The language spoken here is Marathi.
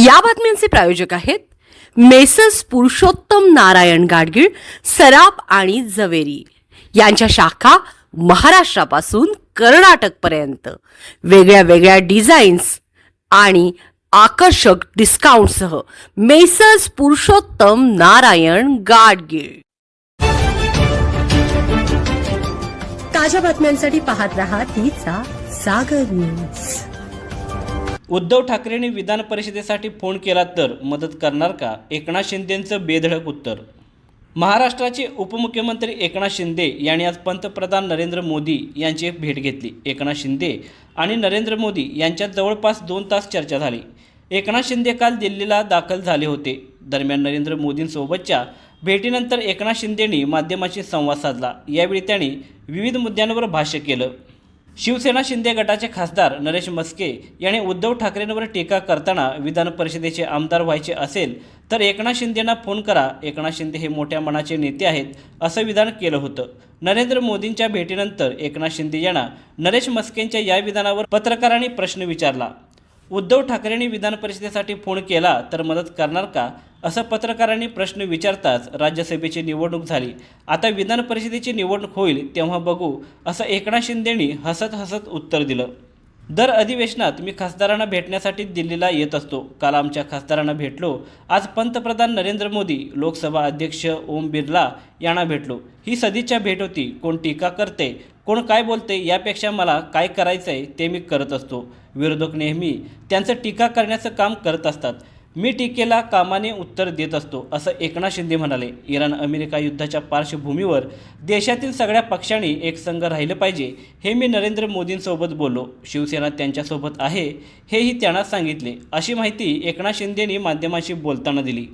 या बातम्यांचे प्रायोजक आहेत मेसर्स पुरुषोत्तम नारायण गाडगीळ, सराफ आणि जवेरी यांच्या शाखा महाराष्ट्रापासून कर्नाटकपर्यंत वेगळ्या वेगळ्या डिझाईन्स आणि आकर्षक डिस्काउंटसह मेसर्स पुरुषोत्तम नारायण गाडगीळ। ताज्या बातम्यांसाठी पाहत रहा तिचा सागर न्यूज। उद्धव ठाकरेंनी विधान परिषदेसाठी फोन केला तर मदत करणार का? एकनाथ शिंदेंचं बेधडक उत्तर। महाराष्ट्राचे उपमुख्यमंत्री एकनाथ शिंदे यांनी आज पंतप्रधान नरेंद्र मोदी यांची भेट घेतली। एकनाथ शिंदे आणि नरेंद्र मोदी यांच्यात जवळपास 2 तास चर्चा झाली। एकनाथ शिंदे काल दिल्लीला दाखल झाले होते। दरम्यान नरेंद्र मोदींसोबतच्या भेटीनंतर एकनाथ शिंदेंनी माध्यमांशी संवाद साधला। यावेळी त्यांनी विविध मुद्द्यांवर भाष्य केलं। शिवसेना शिंदे गटाचे खासदार नरेश म्हस्के यांनी उद्धव ठाकरेंवर टीका करताना विधान परिषदेचे आमदार व्हायचे असेल तर एकनाथ शिंदेंना फोन करा, एकनाथ शिंदे हे मोठ्या मनाचे नेते आहेत, असं विधान केलं होतं। नरेंद्र मोदींच्या भेटीनंतर एकनाथ शिंदे यांना नरेश म्हस्केंच्या या विधानावर पत्रकारांनी प्रश्न विचारला। उद्धव ठाकरेंनी विधान परिषदेसाठी फोन केला तर मदत करणार का, असं पत्रकारांनी प्रश्न विचारताच राज्यसभेची निवडणूक झाली। आता विधान परिषदेची निवडणूक होईल तेव्हा बघू, असं एकनाथ शिंदेंनी हसत हसत उत्तर दिलं। दर अधिवेशनात मी खासदारांना भेटण्यासाठी दिल्लीला येत असतो। काल आमच्या खासदारांना भेटलो। आज पंतप्रधान नरेंद्र मोदी, लोकसभा अध्यक्ष ओम बिर्ला यांना भेटलो। ही सदिच्छा भेट होती। कोण टीका करते, कोण काय बोलते, यापेक्षा मला काय करायचं आहे ते मी करत असतो। विरोधक नेहमी त्यांचं टीका करण्याचं काम करत असतात, मी टीकेला कामाने उत्तर देत असतो, असं एकनाथ शिंदे म्हणाले। इराण अमेरिका युद्धाच्या पार्श्वभूमीवर देशातील सगळ्या पक्षांनी एकसंघ राहिलं पाहिजे, हे मी नरेंद्र मोदींसोबत बोललो। शिवसेना त्यांच्यासोबत आहे, हेही त्यांना सांगितले, अशी माहिती एकनाथ शिंदेंनी माध्यमांशी बोलताना दिली।